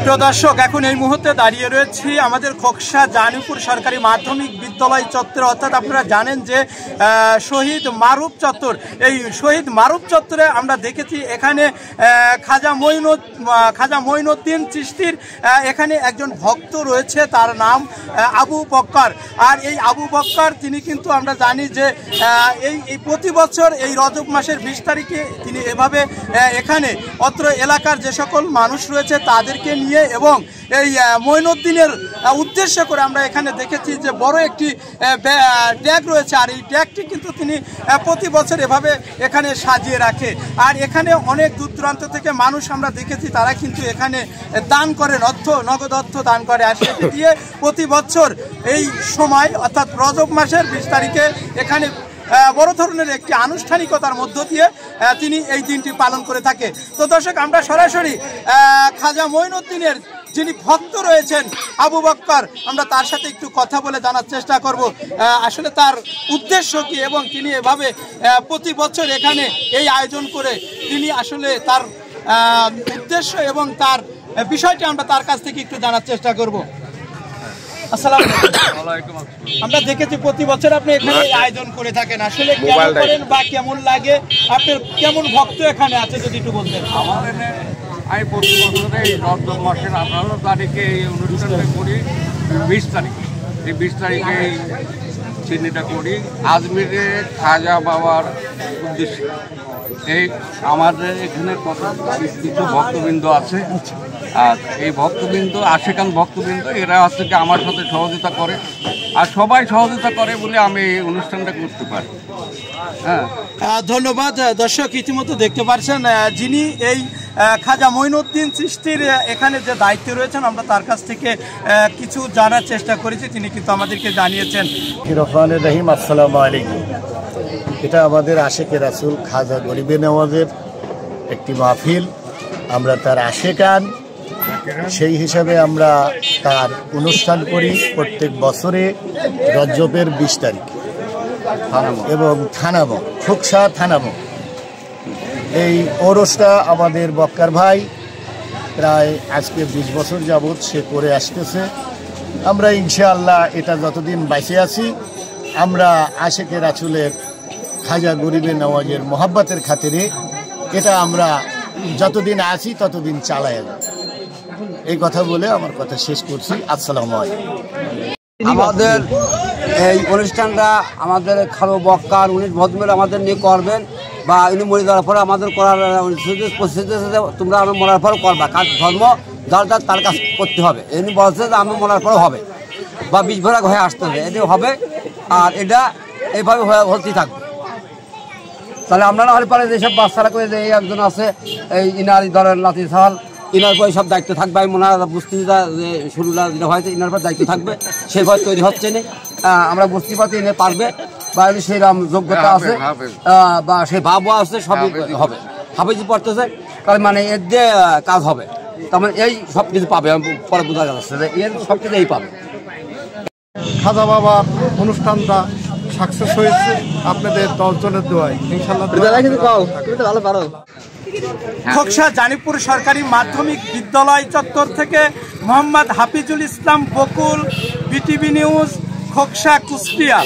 প্রিয় দর্শক, এখন এই মুহূর্তে দাঁড়িয়ে রয়েছি আমাদের খোকসা জানিপুর সরকারি মাধ্যমিক বিদ্যালয় চত্বরে। অর্থাৎ আপনারা জানেন যে শহীদ মারুফ চত্বর, এই শহীদ মারুফ চত্বরে আমরা দেখেছি এখানে খাজা মঈনুদ্দিন চিশতির এখানে একজন ভক্ত রয়েছে, তার নাম আবু বক্কর। আর এই আবু বক্কর তিনি কিন্তু আমরা জানি যে এই প্রতি বছর এই রজব মাসের 20 তারিখে তিনি এভাবে এখানে অত্র এলাকার যে সকল মানুষ রয়েছে তাদেরকে নিয়ে এবং এই মঈনুদ্দিনের উদ্দেশ্য করে আমরা এখানে দেখেছি যে বড় একটি ট্যাগ রয়েছে। আর এই ট্যাগটি কিন্তু তিনি প্রতি বছর এভাবে এখানে সাজিয়ে রাখে। আর এখানে অনেক দূর দূরান্ত থেকে মানুষ আমরা দেখেছি তারা কিন্তু এখানে দান করেন, নগদ অর্থ দান করে। আর সেটি দিয়ে প্রতি বছর এই সময় অর্থাৎ রজব মাসের 20 তারিখে এখানে বড় ধরনের একটি আনুষ্ঠানিকতার মধ্য দিয়ে তিনি এই দিনটি পালন করে থাকে। তো দর্শক, আমরা সরাসরি খাজা মঈনুদ্দিনের যিনি ভক্ত রয়েছেন আবু বক্কর, আমরা তার সাথে একটু কথা বলে জানার চেষ্টা করব আসলে তার উদ্দেশ্য কি এবং তিনি এভাবে প্রতি বছর এখানে এই আয়োজন করে তিনি আসলে তার উদ্দেশ্য এবং তার বিষয়টি আমরা তার কাছ থেকে একটু জানার চেষ্টা করব। আসসালামু আলাইকুম। আমরা দেখেছি প্রতি বছর আপনি এখানে আয়োজন করে থাকেন, আসলে কেমন করেন বা কেমন লাগে, আপনার কেমন ভক্ত এখানে আছে যদি একটু বলতেন। আমি প্রতি বছরে এই রজব মাসের 18 তারিখে এই অনুষ্ঠানটা করি, 20 তারিখে এই 20 তারিখে এই চিহ্নটা করি আজমিরে খাজা বাবার উদ্দেশ্যে। এই আমাদের এখানে কিছু ভক্তবৃন্দ আছে, আর এই ভক্তবৃন্দ আশেকান ভক্তবৃন্দ এরা হচ্ছে কি আমার সাথে সহযোগিতা করে, আর সবাই সহযোগিতা করে বলে আমি এই অনুষ্ঠানটা করতে পারি। হ্যাঁ, ধন্যবাদ। দর্শক, ইতিমধ্যে দেখতে পাচ্ছেন যিনি এই খাজা মঈনুদ্দিন চিশতির এখানে যে দায়িত্বে রয়েছেন, আমরা তার কাছ থেকে কিছু জানার চেষ্টা করেছি। তিনি কিন্তু আমাদেরকে জানিয়েছেন। রহমানুর রহিম, আসসালামু আলাইকুম। এটা আমাদের আশেকে রাসূল খাজা গরিবে নওয়াজের একটি মাহফিল, আমরা তার আশেকান, সেই হিসাবে আমরা তার অনুষ্ঠান করি প্রত্যেক বছরে রজবের 20 তারিখ এবং থানাবো খোকসা থানাবো। এই ওরসটা আমাদের বক্কর ভাই প্রায় আজকে 20 বছর যাবৎ সে করে আসতেছে। আমরা ইনশাআল্লাহ এটা যতদিন বাইসে আছি আমরা আশেকে রাসূলের খাজা গরিবে নওয়াজের মোহাব্বতের খাতিরে এটা আমরা যতদিন আছি ততদিন চালাই যাব। এই কথা বলে আমার কথা শেষ করছি। আসসালামু আলাইকুম। আমাদের এই অনুষ্ঠানটা আমাদের খালো বক্কর 19 ভদ্রমের আমাদের নিয়ে করবেন, বা উনি মরে যাওয়ার পরে আমাদের করার তোমরা আমি মরার পর করবা, কাজ ধর্ম যার যার তার কাজ করতে হবে। এমনি বলছে যে আমি মরার পরেও হবে বা 20 ভরাগ হয়ে আসতে হবে, এটি হবে। আর এটা এইভাবে হতে থাকবে। তাহলে আমরা না হলে পারে যেসব বাচ্চারা করে যে একজন আছে এই ইনারি ধরেন লাতি সাল, ইনার পরে সব দায়িত্ব থাকবে। আমি মনে হয় বস্তিটা যে শুরুটা যেটা হয়েছে ইনার পর দায়িত্ব থাকবে, সেই ভয় তৈরি হচ্ছে না। আমরা বস্তিপাতি এনে পারবে বা সেইরকম যোগ্যতা আছে বা সেই ভাবও আছে, সবই হবে। হাফেজি পড়তেছে তার মানে এর দিয়ে কাজ হবে, তার মানে এই সব কিছু পাবে। পরে বোঝা যাচ্ছে যে এর সব কিছু এই পাবে। খাজা বাবার অনুষ্ঠানটা সাকসেস হয়েছে আপনাদের 10 জনের দোয়ায়, ইনশাআল্লাহ। ভালো পারো। খোকসা জানিপুর সরকারি মাধ্যমিক বিদ্যালয় চত্বর থেকে মোহাম্মদ হাফিজুল ইসলাম বকুল, বিটিভি নিউজ, খোকসা, কুষ্টিয়া।